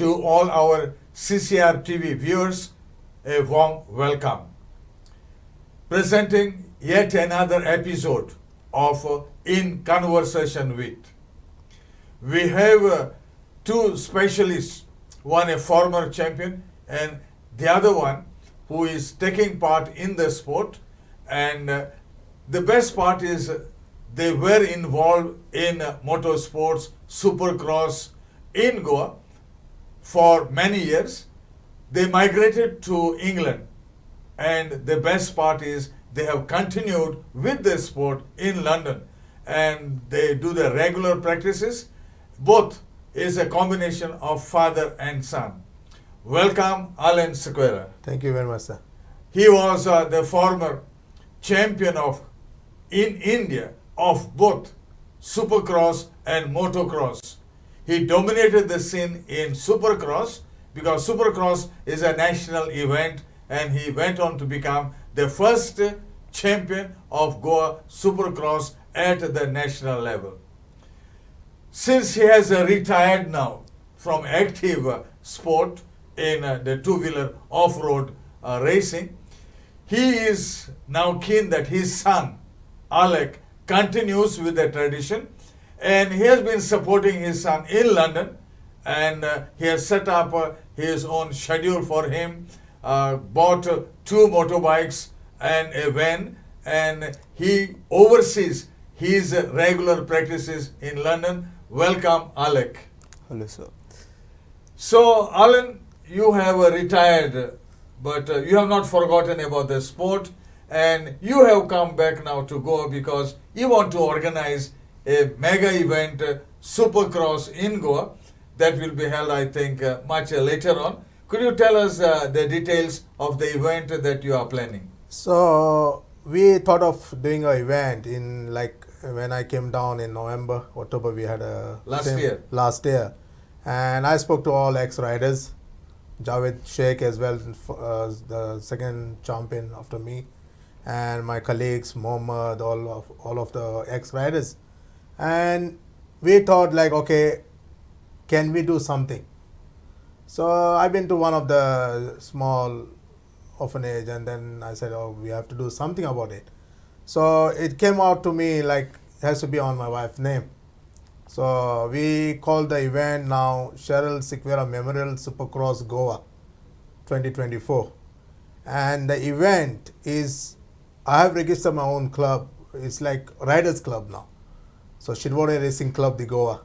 to all our CCR TV viewers, a warm welcome. Presenting yet another episode of In Conversation With. We have two specialists, one a former champion and the other one who is taking part in the sport. And the best part is they were involved in motorsports, Supercross in Goa for many years. They migrated to England, and the best part is they have continued with the sport in London, and they do the regular practices. Both is a combination of father and son. Welcome, Alec Sequeira. Thank you very much, sir. He was the former champion in India of both Supercross and Motocross. He dominated the scene in Supercross because Supercross is a national event, and he went on to become the first champion of Goa Supercross at the national level. Since he has retired now from active sport in the two-wheeler off-road racing, he is now keen that his son, Alec, continues with the tradition, and he has been supporting his son in London, and he has set up his own schedule for him, bought two motorbikes and a van, and he oversees his regular practices in London. Welcome, Alec. Hello, sir. So, Alan, you have retired, but you have not forgotten about the sport, and you have come back now to Goa because you want to organize a mega event, Supercross in Goa, that will be held, I think, much later on. Could you tell us the details of the event that you are planning? So we thought of doing an event in when I came down in November, October. We had a last year, and I spoke to all ex-riders, Javed Sheikh as well, the second champion after me, and my colleagues, Mohammed, all of the ex-riders, and we thought okay, can we do something? So I've been to one of the small orphanage, and then I said, oh, we have to do something about it. So it came out to me it has to be on my wife's name. So we called the event now Cheryl Sequeira Memorial Supercross Goa 2024. And the event is, I have registered my own club. It's like Riders Club now. So Shidwade Racing Club, the Goa.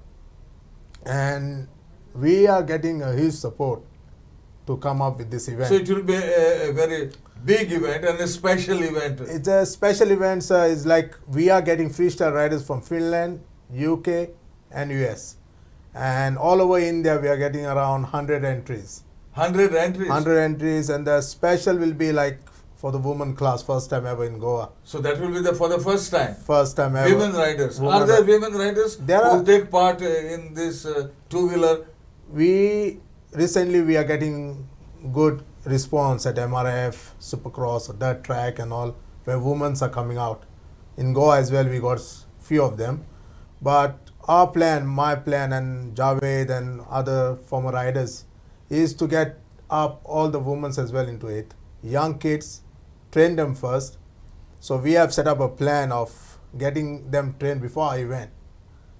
And we are getting a huge support to come up with this event. So it will be a very big event and a special event. It's a special event, sir. It's we are getting freestyle riders from Finland, UK and US. And all over India, we are getting around 100 entries. 100 entries? 100 entries, and the special will be for the women class, first time ever in Goa. So that will be for the first time? First time ever. Women riders. Are there women riders who take part in this two-wheeler? Recently we are getting good response at MRF, Supercross, dirt track and all, where women are coming out. In Goa as well, we got few of them. But our plan, my plan, and Javed and other former riders is to get up all the women as well into it. Young kids, train them first. So we have set up a plan of getting them trained before our event,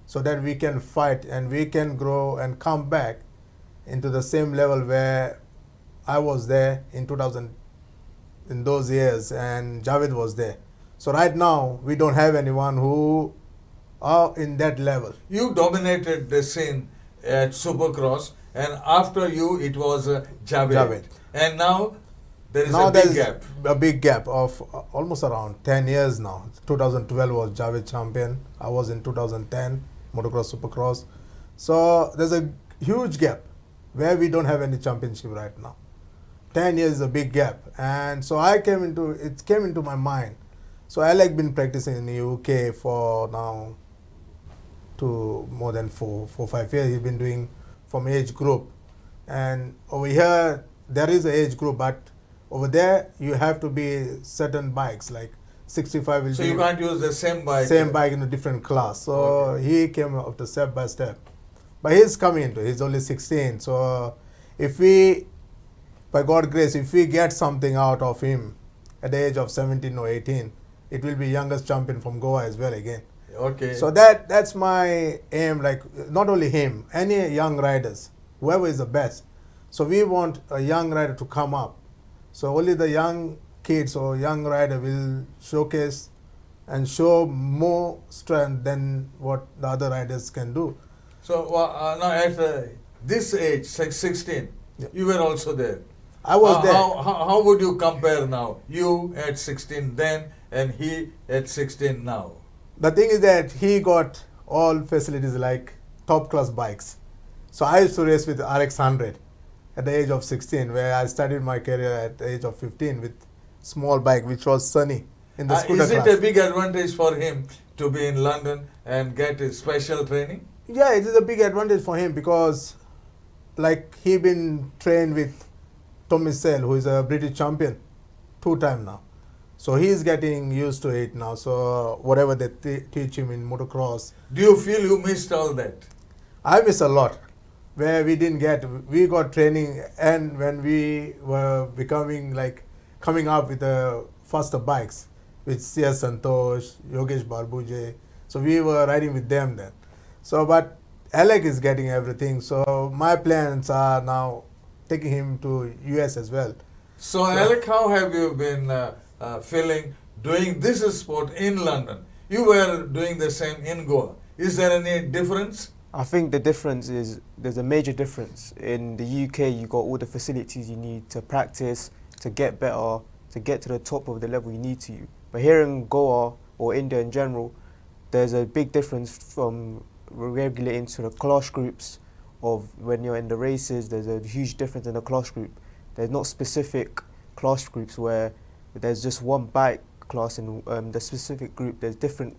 so that we can fight and we can grow and come back into the same level where I was there in 2000, in those years, and Javed was there. So right now, we don't have anyone who are in that level. You dominated the scene at Supercross, and after you, it was Javed. And now, there is a big gap. A big gap of almost around 10 years now. 2012 was Javed champion. I was in 2010, Motocross, Supercross. So there's a huge gap where we don't have any championship right now. 10 years is a big gap. And so it came into my mind. So Alec been practicing in the UK for now to more than 4-5 years. He's been doing from age group. And over here, there is an age group, but over there, you have to be certain bikes, 65 will be... So you can't use the same bike? Same bike in a different class. So he came up to step by step. But he's coming into, he's only 16. So if we, by God's grace, if we get something out of him at the age of 17 or 18, it will be youngest champion from Goa as well again. Okay. So that's my aim, like not only him, any young riders, whoever is the best. So we want a young rider to come up. So only the young kids or young rider will showcase and show more strength than what the other riders can do. So now at this age, 16, Yeah. you were also there. I was there. How would you compare now? You at 16 then and he at 16 now? The thing is that he got all facilities like top class bikes. So I used to race with RX 100 at the age of 16, where I started my career at the age of 15 with small bike, which was Sunny in the scooter is it class. a big advantage for him to be in London and get a special training? Yeah, it is a big advantage for him because like he been trained with Tommy Sale, who is a British champion 2 times now. So he's getting used to it now. So whatever they teach him in motocross. Do you feel you missed all that? I miss a lot where we got training, and when we were coming up with the faster bikes with CS Santosh, Yogesh Barbuje. So we were riding with them then. So but Alec is getting everything. So my plans are now taking him to US as well. So Alec, how have you been feeling doing this sport in London? You were doing the same in Goa. Is there any difference? I think the difference is there's a major difference. In the UK, you got all the facilities you need to practice, to get better, to get to the top of the level you need to. But here in Goa or India in general, there's a big difference from regulating to the class groups of when you're in the races. There's a huge difference in the class group. There's not specific class groups where there's just one bike class in the specific group. There's different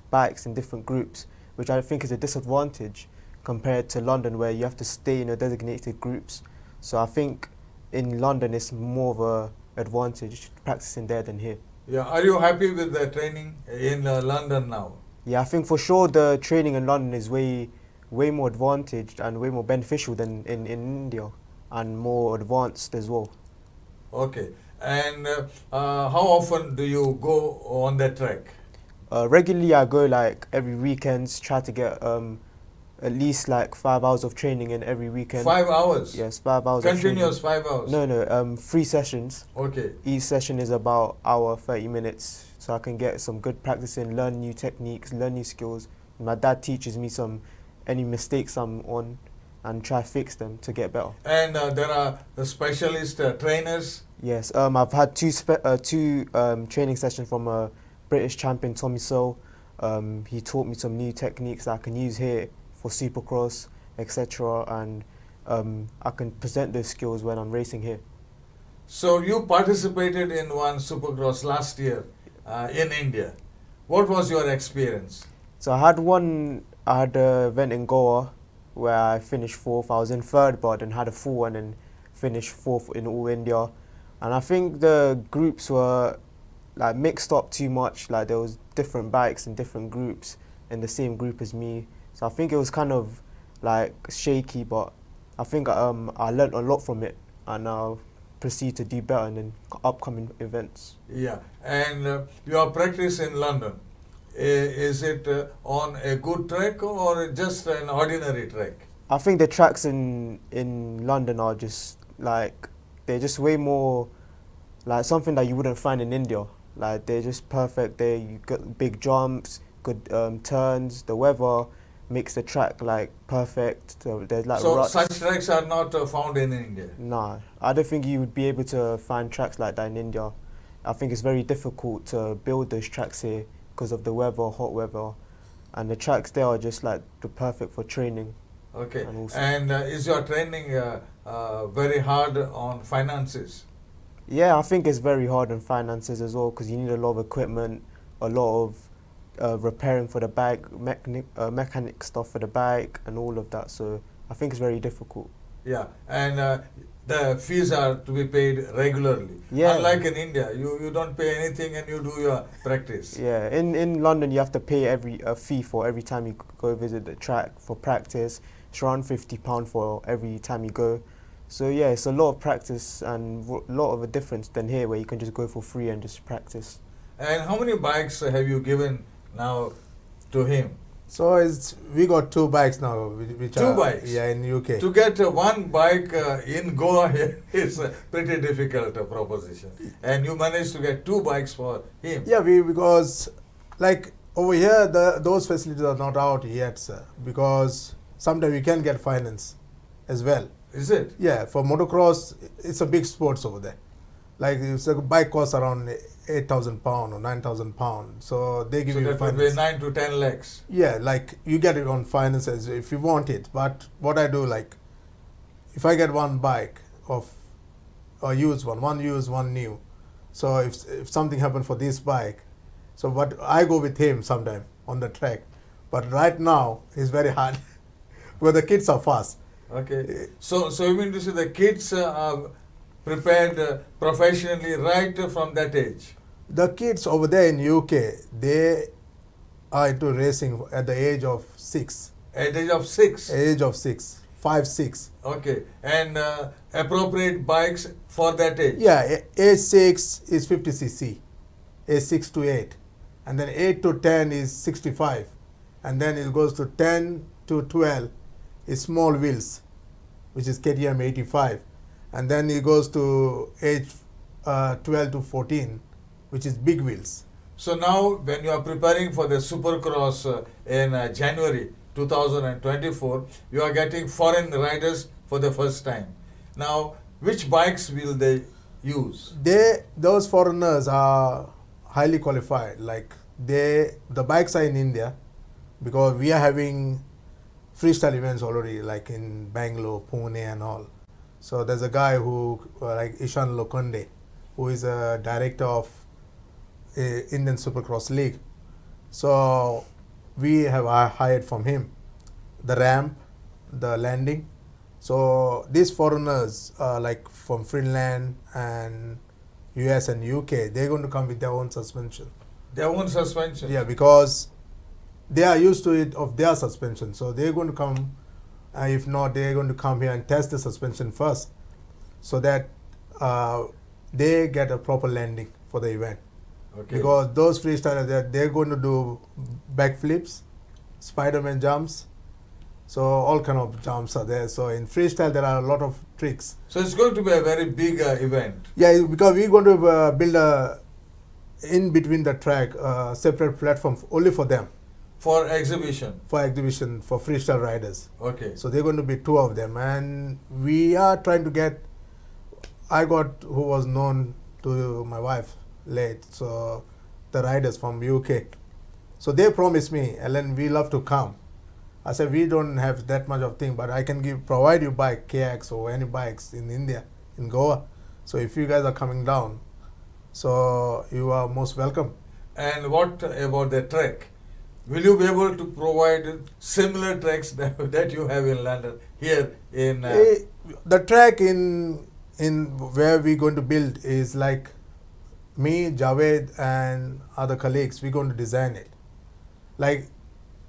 bikes in different groups, which I think is a disadvantage compared to London, where you have to stay in a designated groups. So I think in London it's more of a advantage practicing there than here. Yeah. Are you happy with the training in London now? Yeah, I think for sure the training in London is way more advantaged and way more beneficial than in India, and more advanced as well. Okay. And how often do you go on the track? Regularly I go like every weekends, try to get at least like 5 hours of training in every weekend. 5 hours? Yes, 5 hours Continuous of training. 5 hours? No, 3 sessions. Okay. Each session is about hour, 30 minutes, so I can get some good practice in, learn new techniques, learn new skills. My dad teaches me any mistakes I'm on and try to fix them to get better. And there are the specialist trainers? Yes, I've had two training sessions from a British champion, Tommy Sole. He taught me some new techniques that I can use here for Supercross, etc. And I can present those skills when I'm racing here. So you participated in one Supercross last year in India. What was your experience? So I had an event in Goa where I finished 4th. I was in 3rd, but then had a full one and finished 4th in all India. And I think the groups were like mixed up too much. Like there was different bikes and different groups in the same group as me. So I think it was kind of like shaky, but I think I learned a lot from it, and I'll proceed to do better in upcoming events. Yeah, and your practice in London, is it on a good track or just an ordinary track? I think the tracks in London are just like, they're just way more like something that you wouldn't find in India. Like they're just perfect. You got big jumps, good turns. The weather makes the track like perfect. So there's like ruts. Such tracks are not found in India? Nah, I don't think you would be able to find tracks like that in India. I think it's very difficult to build those tracks here because of the weather, hot weather, and the tracks there are just like the perfect for training. Okay, and is your training very hard on finances? Yeah, I think it's very hard on finances as well, because you need a lot of equipment, a lot of repairing for the bike, mechanic stuff for the bike, and all of that. So I think it's very difficult. Yeah, and the fees are to be paid regularly. Yeah. Unlike in India, you don't pay anything and you do your practice. Yeah, in London you have to pay a fee for every time you go visit the track for practice. It's around £50 for every time you go. So yeah, it's a lot of practice and a lot of a difference than here where you can just go for free and just practice. And how many bikes have you given now to him? So we got 2 bikes now, which Two are bikes? yeah in UK. To get one bike in Goa here is a pretty difficult proposition. And you managed to get 2 bikes for him. Yeah, because like over here those facilities are not out yet, sir. Because sometimes we can get finance as well. Is it? Yeah, for motocross, it's a big sports over there. Like if a bike costs around £8,000 or £9,000, so they give So you that would be finance. 9 to 10 lakhs. Yeah, like you get it on finances if you want it. But what I do, like, if I get one bike of a used one used, one new. So if something happened for this bike, so what I go with him sometime on the track. But right now it's very hard because the kids are fast. Okay. So you mean to say the kids are prepared professionally right from that age? The kids over there in UK, they are into racing at the age of 6. At the age of 6? Age of 6, 5, 6. Okay. And appropriate bikes for that age? Yeah, age 6 is 50cc, age 6 to 8. And then 8 to 10 is 65. And then it goes to 10 to 12 is small wheels, which is KTM 85. And then it goes to age 12 to 14, which is big wheels. So now when you are preparing for the Supercross in January 2024, you are getting foreign riders for the first time. Now, which bikes will they use? Those foreigners are highly qualified. Like the bikes are in India, because we are having freestyle events already, like in Bangalore, Pune and all. So there's a guy who, like Ishan Lokonde, who is a director of Indian Supercross League. So we have hired from him the ramp, the landing. So these foreigners, like from Finland and US and UK, they're going to come with their own suspension. Their own suspension? Yeah, because they are used to it of their suspension. So they're going to come, if not, they're going to come here and test the suspension first, so that they get a proper landing for the event. Okay. Because those freestylers, they're going to do backflips, Spider-Man jumps, so all kind of jumps are there. So in freestyle, there are a lot of tricks. So it's going to be a very big event. Yeah, because we're going to build in between the track, separate platform only for them. For exhibition? For exhibition, for freestyle riders. Okay. So they're going to be 2 of them. And we are trying to get, who was known to my wife, late, so the riders from UK. So they promised me, Ellen, we love to come. I said, we don't have that much of thing, but I can provide you bike, KX or any bikes in India, in Goa. So if you guys are coming down, so you are most welcome. And what about the track? Will you be able to provide similar tracks that you have in London here in? The track in where we're going to build is like me, Javed, and other colleagues. We're going to design it. Like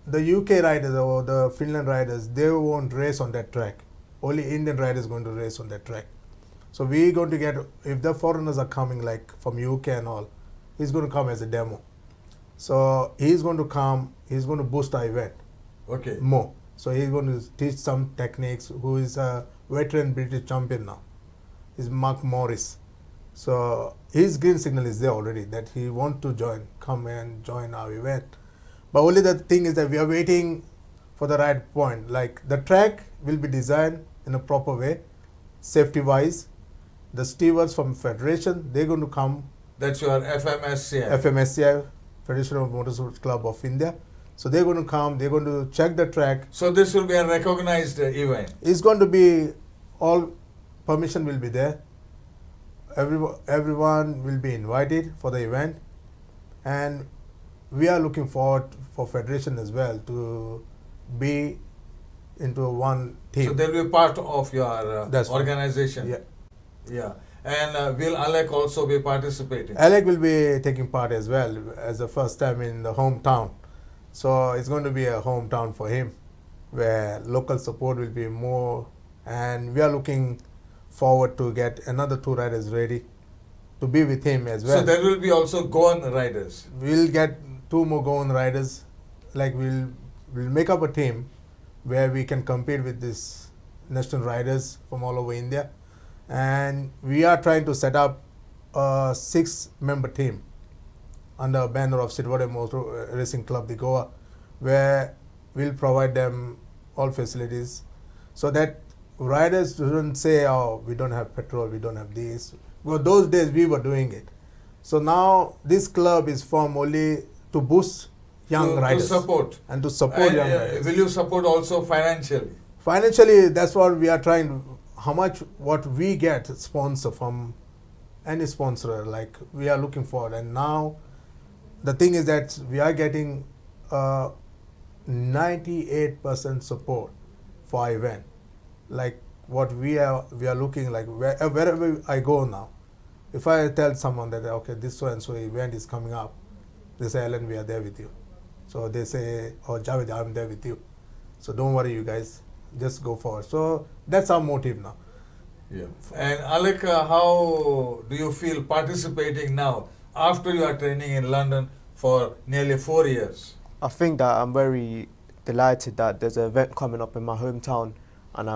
the UK riders or the Finland riders, they won't race on that track. Only Indian riders going to race on that track. So we're going to get, if the foreigners are coming like from UK and all, he's going to come as a demo. So he's going to come, he's going to boost our event. Okay. More. So he's going to teach some techniques, who is a veteran British champion now. He's Mark Morris. So his green signal is there already that he wants to come and join our event. But only the thing is that we are waiting for the right point. Like the track will be designed in a proper way, safety wise. The stewards from Federation, they're going to come. That's your FMSCI. FMSCI, Federation of Motorsports Club of India. So they're going to come, they're going to check the track. So this will be a recognized event. It's going to be, all permission will be there. Everyone will be invited for the event. And we are looking forward for Federation as well to be into one team. So they'll be part of your organization. Yeah. Yeah. And will Alec also be participating? Alec will be taking part as well as the first time in the hometown. So it's going to be a hometown for him where local support will be more. And we are looking forward to get another 2 riders ready to be with him as well. So there will be also Goan riders. We'll get 2 more Goan riders. Like we'll make up a team where we can compete with these national riders from all over India, and we are trying to set up a 6-member team under a banner of Sequeira Motor Racing Club, the Goa, where we'll provide them all facilities so that riders don't say, oh, we don't have petrol, we don't have this. Well, those days we were doing it. So now this club is formed only to boost young riders. To support. And to support young riders. Will you support also financially? Financially, that's what we are trying. How much what we get sponsor from any sponsor, like we are looking for. And now the thing is that we are getting 98% support for our event. Like what we are looking like wherever I go now. If I tell someone that okay, this so and so event is coming up, they say, Alan, we are there with you. So they say, oh, Javed, I'm there with you. So don't worry, you guys, just go forward. So that's our motive now. Yeah. And Alec, how do you feel participating now after you are training in London for nearly 4 years? I think that I'm very delighted that there's an event coming up in my hometown, and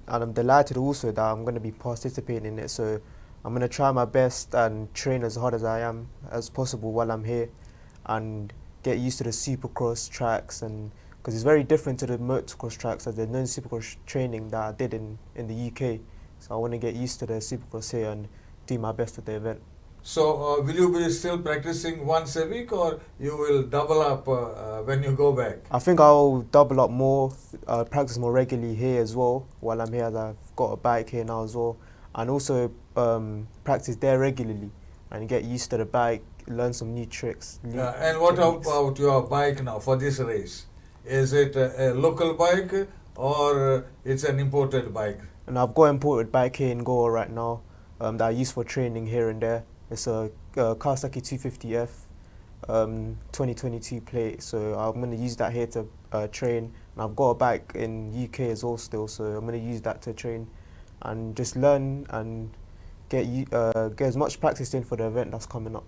I'm delighted also that I'm going to be participating in it. So I'm going to try my best and train as hard as I am as possible while I'm here, and get used to the Supercross tracks, and because it's very different to the motocross tracks, as there's no Supercross training that I did in the UK. So I want to get used to the Supercross here and do my best at the event. So will you be still practicing once a week, or you will double up when you go back? I think I'll double up more, practice more regularly here as well while I'm here, as I've got a bike here now as well, and also practice there regularly and get used to the bike, learn some new tricks. And what about your bike now for this race? Is it a local bike or it's an imported bike? And I've got an imported bike here in Goa right now that I use for training here and there. It's a Kawasaki 250F 2022 plate, so I'm going to use that here to train. And I've got a bike in UK as well still, so I'm going to use that to train and just learn and get as much practice in for the event that's coming up.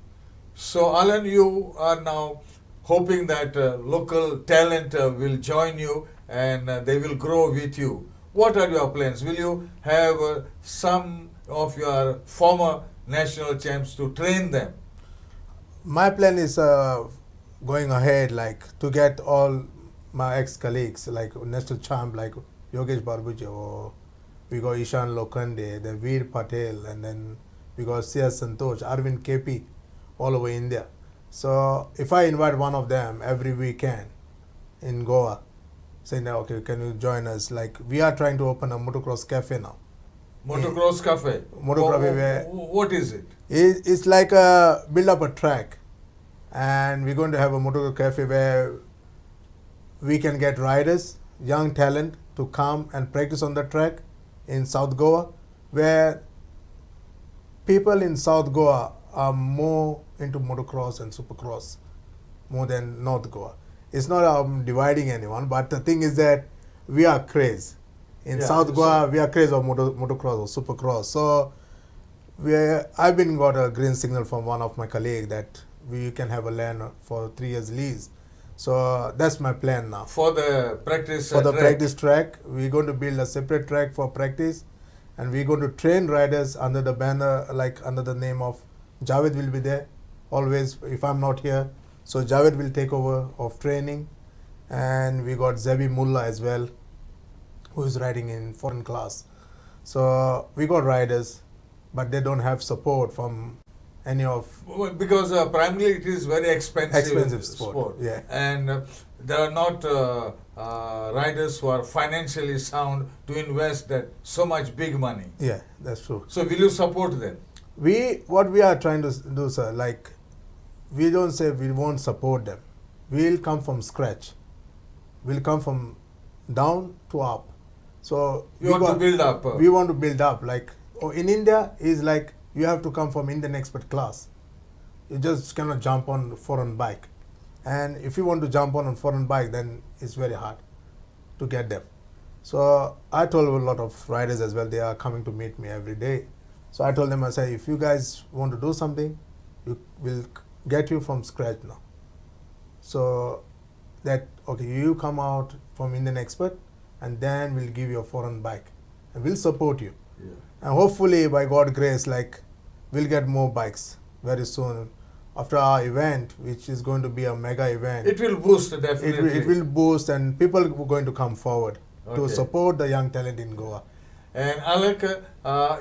So Alan, you are now hoping that local talent will join you and they will grow with you. What are your plans? Will you have some of your former national champs to train them? My plan is going ahead, like to get all my ex-colleagues, like national champ, like Yogesh Barbuja, or we got Ishan Lokhande, the Veer Patel, and then we got C.S. Santosh, Arvind KP, all over India. So if I invite one of them every weekend in Goa, saying, okay, can you join us? Like we are trying to open a motocross cafe now. Motocross cafe? What is it? It's like a build up a track, and we're going to have a motocross cafe where we can get riders, young talent to come and practice on the track in South Goa, where people in South Goa are more into motocross and supercross more than North Goa. It's not dividing anyone, but the thing is that we are crazy. In South Goa, we are crazy of motocross or supercross. So I've been got a green signal from one of my colleagues that we can have a land for 3 years lease. So that's my plan now. For the practice For the practice track, we're going to build a separate track for practice, and we're going to train riders under the banner, like under the name of Javed will be there always if I'm not here. So Javed will take over of training, and we got Zebi Mullah as well, who is riding in foreign class. So we got riders, but they don't have support from any of... Well, because primarily it is very expensive sport. Yeah. And there are not riders who are financially sound to invest that so much big money. Yeah, that's true. So will you support them? What we are trying to do, sir, like we don't say we won't support them. We'll come from scratch. We'll come from down to up. So you want to build up. We want to build up. Like in India, is like you have to come from Indian expert class. You just cannot jump on foreign bike. And if you want to jump on a foreign bike, then it's very hard to get them. So I told a lot of riders as well, they are coming to meet me every day. So I told them, I said, if you guys want to do something, we will get you from scratch now. So that, okay, you come out from Indian Expert and then we'll give you a foreign bike and we'll support you. Yeah. And hopefully by God's grace, like, we'll get more bikes very soon. After our event, which is going to be a mega event. It will boost, definitely. It will boost and people are going to come forward to Okay. support the young talent in Goa. And Alec,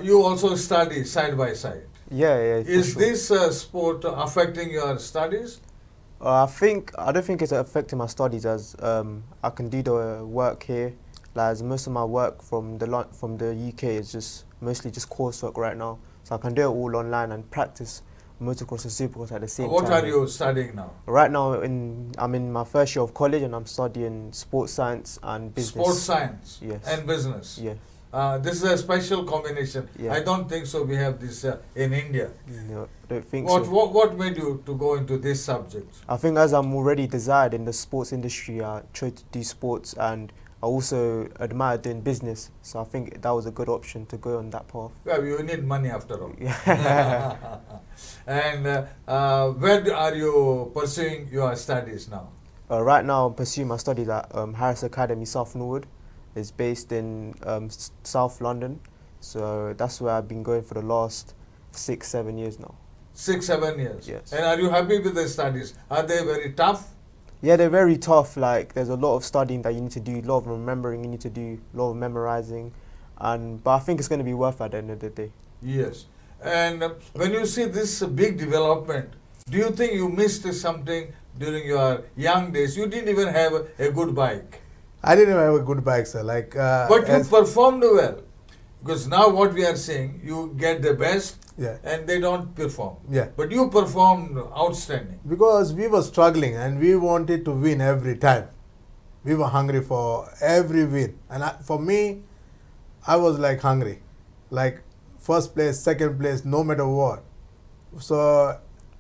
you also study side by side. Yeah, for Is sure. this sport affecting your studies? I don't think it's affecting my studies as I can do the work here. Like, as most of my work from the UK is just mostly just coursework right now, so I can do it all online and practice motocross and supercross at the same What time. are you studying now? Right now, I'm in my first year of college and I'm studying sports science and business. Sports science Yes. and business. Yes. This is a special combination. Yeah. I don't think so. We have this in India. No, I don't think What, so. what made you to go into this subject? I think as I'm already desired in the sports industry, I try to do sports and I also admire doing business. So I think that was a good option to go on that path. Well, you need money after all. Yeah. And where are you pursuing your studies now? Right now, I'm pursuing my studies at Harris Academy, South Norwood. It's based in South London. So that's where I've been going for the last 6-7 years now. 6-7 years. Yes. And are you happy with the studies? Are they very tough? Yeah, they're very tough. Like, there's a lot of studying that you need to do, a lot of remembering you need to do, a lot of memorizing. But I think it's going to be worth it at the end of the day. Yes. And when you see this big development, do you think you missed something during your young days? You didn't even have a good bike. I didn't even have a good bike, sir. Like, But you performed well. Because now what we are seeing, you get the best yeah, and they don't perform. yeah. But you performed outstanding. Because we were struggling and we wanted to win every time. We were hungry for every win. And for me, I was like hungry. Like first place, second place, no matter what. So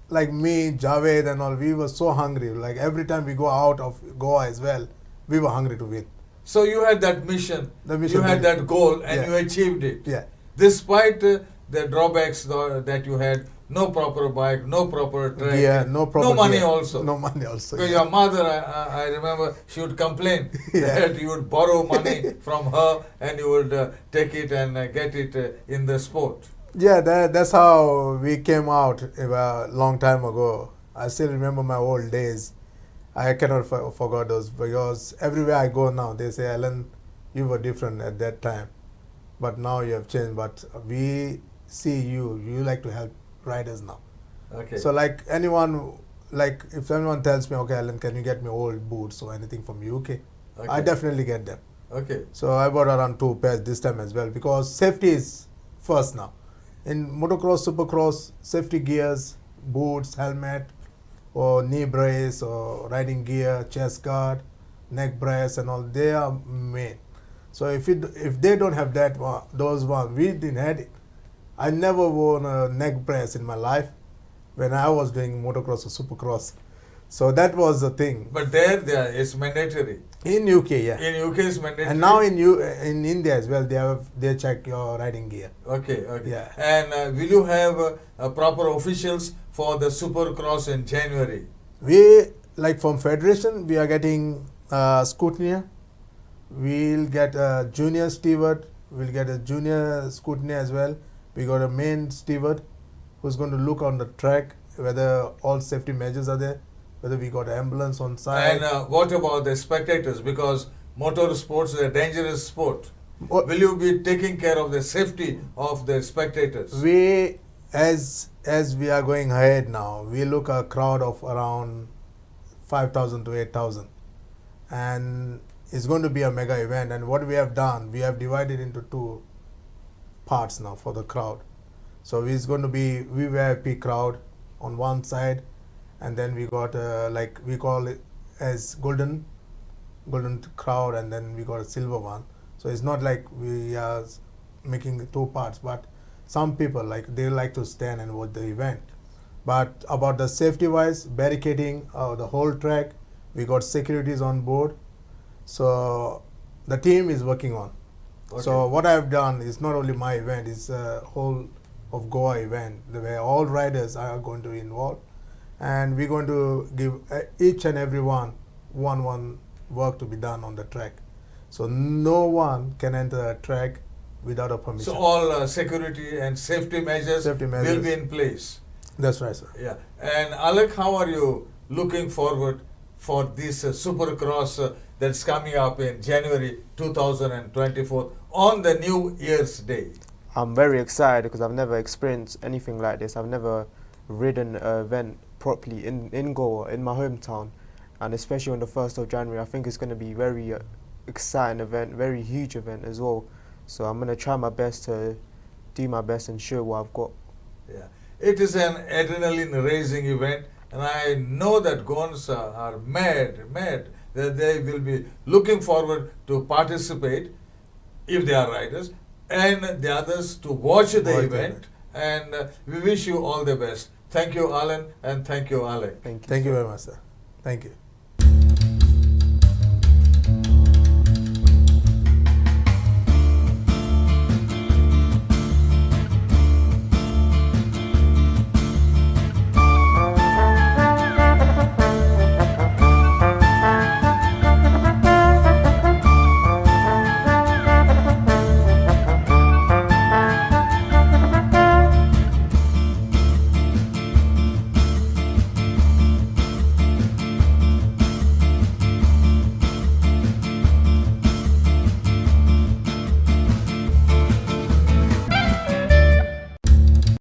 like me, Javed and all, we were so hungry. Like every time we go out of Goa as well, we were hungry to win. So you had that mission, you had that goal and Yeah. you achieved it. Yeah. Despite the drawbacks that you had, no proper bike, no proper track, Yeah, no problem. no money yeah. also. No money also. Because yeah. your mother, I remember, she would complain Yeah. that you would borrow money from her and you would take it and get it in the sport. Yeah, that's how we came out a long time ago. I still remember my old days. I cannot forget those because everywhere I go now, they say, Alan, you were different at that time, but now you have changed. But we see you like to help riders now. Okay. So like anyone, like if anyone tells me, okay, Alan, can you get me old boots or anything from UK? Okay. I definitely get them. Okay. So I bought around 2 pairs this time as well because safety is first now. In motocross, supercross, safety gears, boots, helmet, or knee brace, or riding gear, chest guard, neck brace, and all, they are main. So if they don't have that one, those ones, we didn't have it. I never worn a neck brace in my life when I was doing motocross or supercross. So that was the thing. But there it's mandatory. In UK, yeah. In UK it's mandatory. And now in India as well, they check your riding gear. Okay, okay. Yeah. And will you have proper officials for the Supercross in January? We, like from Federation, we are getting scrutineer. We'll get a junior steward. We'll get a junior scrutineer as well. We got a main steward who's going to look on the track, whether all safety measures are there, whether we got ambulance on site. And what about the spectators? Because motor sports is a dangerous sport. What- Will you be taking care of the safety of the spectators? We, as we are going ahead now, we look a crowd of around 5,000 to 8,000, and it's going to be a mega event. And what we have done, we have divided into 2 parts now for the crowd. So it's going to be VVIP crowd on one side, and then we got like we call it as golden crowd, and then we got a silver one. So it's not like we are making 2 parts, but some people they like to stand and watch the event. But about the safety wise, barricading the whole track, we got securities on board. So the team is working on. Okay. So what I've done is not only my event, it's a whole of Goa event where all riders are going to involve, and we're going to give each and every one work to be done on the track. So no one can enter a track without a permission. So all security and safety measures will be in place. That's right, sir. Yeah. And Alec, how are you looking forward for this Supercross that's coming up in January 2024 on the New Year's Day? I'm very excited because I've never experienced anything like this. I've never ridden an event properly in Goa, in my hometown, and especially on the 1st of January. I think it's going to be very exciting event, very huge event as well. So I'm going to try my best to do my best and show what I've got. Yeah. It is an adrenaline-raising event, and I know that Goans are mad that they will be looking forward to participate if they are riders, and the others to watch the event. And we wish you all the best. Thank you, Alan, and thank you, Alec. Thank you. Thank you very much, sir. Thank you.